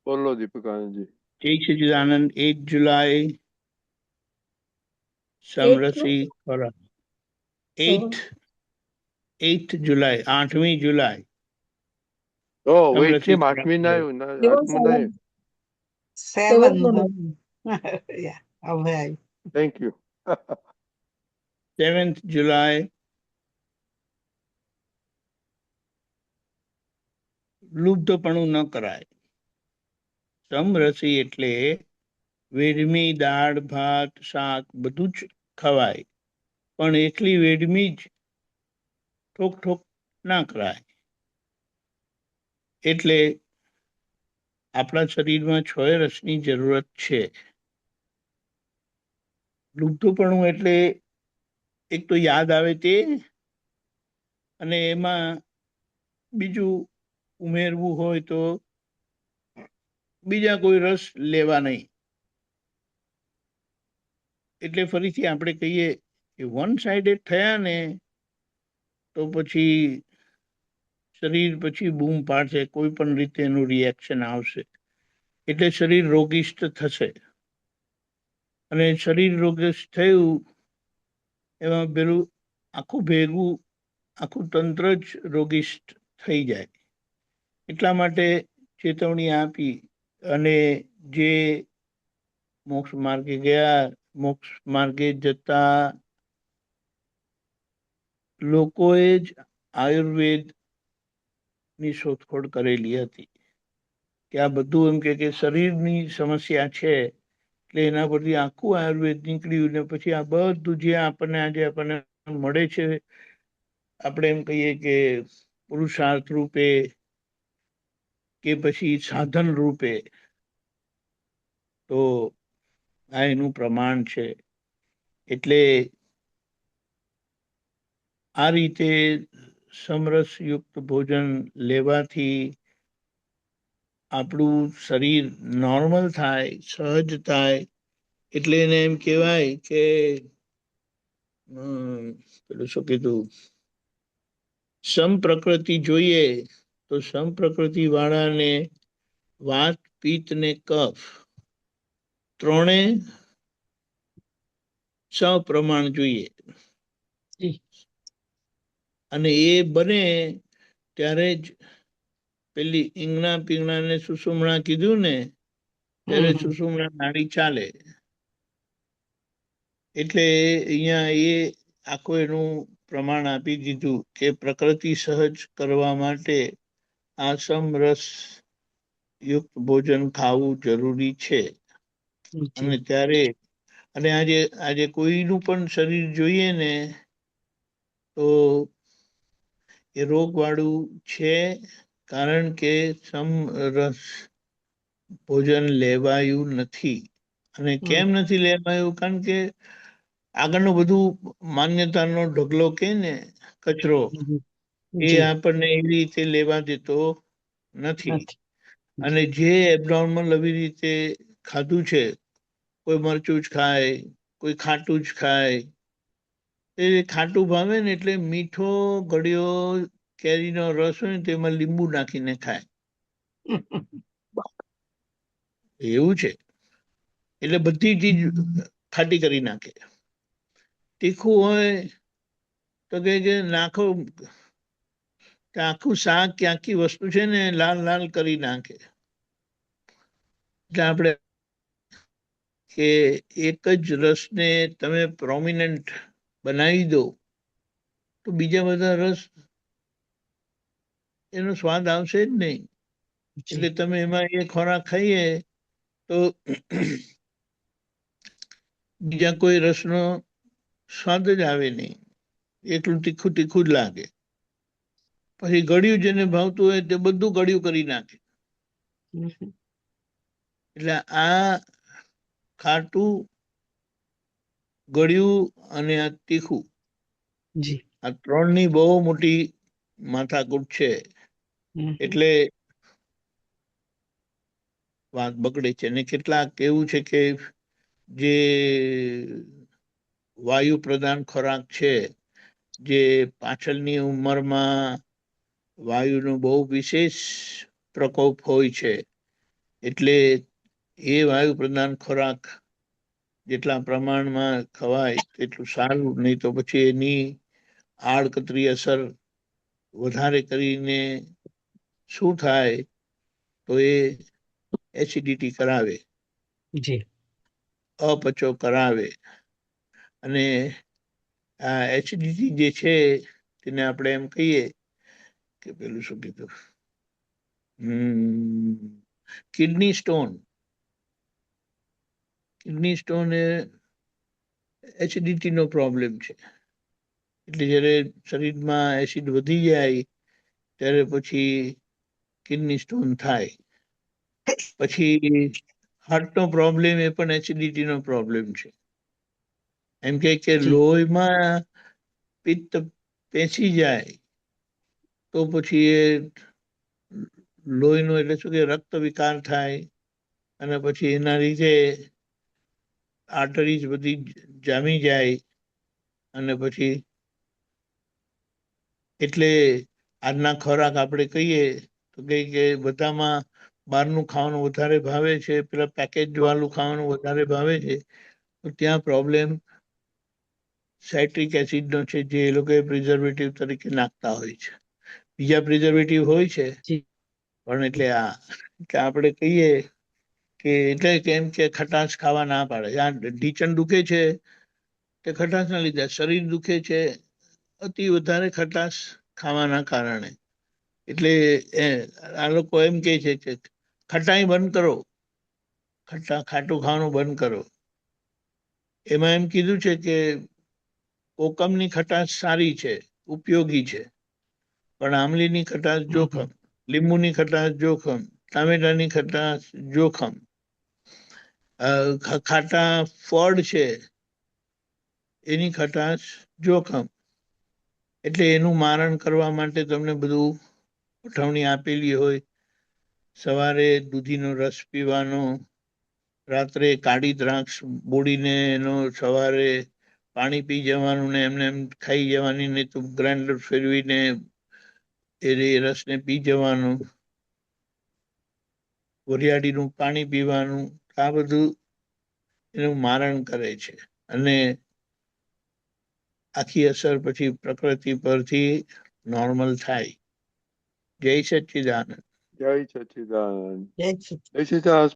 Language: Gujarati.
બોલો દીપિકાનંદજી. જય સચિદાનંદ. 8 જુલાઈ સમરસી ખોરાક. 8 જુલાઈ, 8મી જુલાઈ ઓ સમરસી વેઇટની ખોરાક. આઠમી ના આવ્યું ના Even આઠમું ના આવ્યું. seven. Yeah, okay. Thank you. 7th જુલાઈ લુબ્ધપણું ન કરાય. સમરસી એટલે વેડમી, દાળ, ભાત, શાક બધું જ ખવાય, પણ એકલી વેડમી જ ઠોક ઠોક ના કરાય. એટલે આપણા શરીરમાં 6 રસની જરૂરત છે. લુબ્ધપણું એટલે એક તો યાદ આવે તે, અને એમાં બીજું ઉમેરવું હોય તો બીજા કોઈ રસ લેવા નહીં. એટલે ફરીથી આપણે કહીએ કે વન સાઇડેડ થયા ને તો પછી શરીર પછી બૂમ પાડશે, કોઈ પણ રીતે એનું રિએક્શન આવશે, એટલે શરીર રોગિષ્ટ થશે. અને શરીર રોગિષ્ટ થયું એમાં પેલું આખું તંત્ર જ રોગિષ્ટ થઈ જાય. એટલા માટે ચેતવણી આપી અને જે મોક્ષ માર્ગે ગયા, મોક્ષ માર્ગે જતા લોકોએ જ આયુર્વેદની શોધખોળ કરેલી હતી કે આ બધું એમ કે શરીરની સમસ્યા છે, એટલે એના પરથી આખું આયુર્વેદ નીકળ્યું ને પછી આ બધું જે આપણને મળે છે, આપણે એમ કહીએ કે પુરુષાર્થ રૂપે કે પછી સાધન રૂપે, તો આ એનું પ્રમાણ છે. એટલે આ રીતે સમરસયુક્ત ભોજન લેવાથી આપણું શરીર નોર્મલ થાય, સહજ થાય. એટલે એને એમ કહેવાય કે પેલું શું કીધું, સમપ્રકૃતિ જોઈએ તો સમપ્રકૃતિ વાળાને વાત, પિત્ત ને કફ ત્રણે સપ્રમાણ જોઈએ. અને એ બને ત્યારે જ પેલી ઈંગણા પીંગણા ને સુષુમણા કીધું ને, ત્યારે સુષુમણા નાડી ચાલે. એટલે અહીંયા એ આખું એનું પ્રમાણ આપી દીધું કે પ્રકૃતિ સહજ કરવા માટે આ સમરસ યુક્ત ભોજન ખાવું જરૂરી છે. અને ત્યારે અને આજે કોઈનું પણ શરીર જોઈએ ને તો એ રોગ વાળું છે, કારણ કે સમરસ ભોજન લેવાયું નથી. અને કેમ નથી લેવાયું? કારણ કે આગળનું બધું માન્યતાનો ઢગલો કે ને કચરો, એ આપણને એવી રીતે લેવા દેતો નથી. અને જે એબનોર્મલ એવી રીતે ખાધું છે, કોઈ મરચું જ ખાય, કોઈ ખાટું જ ખાય, એ ખાટું ભાવે ને એટલે મીઠો ગળ્યો કેરીનો રસ હોય ને તેમાં લીંબુ નાખીને ખાય. એવું છે. એટલે બધી ચીજ ખાટી કરી નાખે. તીખું હોય તો કે નાખો, આખું શાક કે આખી વસ્તુ છે ને લાલ લાલ કરી નાખે. એટલે આપણે કે એક જ રસને તમે પ્રોમિનન્ટ બનાવી દો તો બીજા બધા રસ એનો સ્વાદ આવશે જ નહીં. એટલે તમે એમાં એ ખોરાક ખાઈએ તો બીજા કોઈ રસનો સ્વાદ જ આવે નહીં, એટલું તીખું તીખું જ લાગે. પછી ગળ્યું જેને ભાવતું હોય તે બધું ગળ્યું કરી નાખે. એટલે આ ખાટું, ગળ્યું અને આ તીખું, આ ત્રણની બહુ મોટી માથાકૂટ છે. એટલે વાત બગડે છે. અને કેટલાક એવું છે કે જે વાયુ પ્રધાન ખોરાક છે, જે પાછળની ઉંમરમાં વાયુનો બહુ વિશેષ પ્રકોપ હોય છે, એટલે એ વાયુ પ્રધાન ખોરાક જેટલા પ્રમાણમાં ખવાય તેટલું સારું, નહીં તો પછી એની આડકતરી અસર વધારે કરીને શું થાય તો એ એસિડિટી કરાવે, જી અપચો કરાવે. અને આ એસિડિટી જે છે તેને આપણે એમ કહીએ કે પેલું શું કીધું, કિડની સ્ટોન. કિડની સ્ટોન એ એસિડિટીનો પ્રોબ્લેમ છે. એટલે જ્યારે શરીરમાં એસિડ વધી જાય ત્યારે પછી કિડની સ્ટોન થાય. પછી હાર્ટનો પ્રોબ્લેમ એ પણ એસિડિટીનો પ્રોબ્લેમ છે. એમ કે લોહીમાં પિત્ત પેસી જાય તો પછી એ લોહીનો એટલે શું કે રક્ત વિકાર થાય અને પછી એના લીધે આર્ટરીઝ બધી જામી જાય અને પછી એટલે આજના ખોરાક આપણે કહીએ તો કે બધામાં બહારનું ખાવાનું વધારે ભાવે છે, પેલા પેકેજ વાળું ખાવાનું વધારે ભાવે છે, તો ત્યાં પ્રોબ્લેમ સાઇટ્રિક એસિડનો છે, જે એ લોકો પ્રિઝર્વેટિવ તરીકે નાખતા હોય છે. બીજા પ્રિઝર્વેટિવ હોય છે પણ એટલે આપણે કહીએ કે એટલે કેમ કે ખટાશ ખાવા ના પાડે. આ ઢીચણ દુખે છે તે ખટાશ ના લીધે, શરીર દુખે છે અતિ વધારે ખટાશ ખાવાના કારણે. એટલે આ લોકો એમ કે છે કે ખટાઈ બંધ કરો, ખાટું ખાવાનું બંધ કરો. એમાં એમ કીધું છે કે કોકમની ખટાશ સારી છે, ઉપયોગી છે, પણ આમલીની ખટાશ જોખમ, લીંબુની ખટાશ જોખમ, ટામેટાની ખટાશ જોખમ, ખાટા ફળ છે એની ખટાશ જોખમ. એટલે એનું મારણ કરવા માટે તમને બધું ગોઠવણી આપેલી હોય. સવારે દૂધીનો રસ પીવાનો, રાત્રે કાળી દ્રાક્ષ બોળીને એનો સવારે પાણી પી જવાનું ને એમને એમ ખાઈ જવાની, નહીં તો ગ્રાઇન્ડર ફેરવીને એ રસને પી જવાનું, વરિયાળીનું પાણી પીવાનું. આ બધું એનું મારણ કરે છે અને આખી અસર પછી પ્રકૃતિ પરથી નોર્મલ થાય. જય સચ્ચિદાનંદ. જય સચ્ચિદાનંદ. જય શ્રી જય સચ્ચિદાનંદ.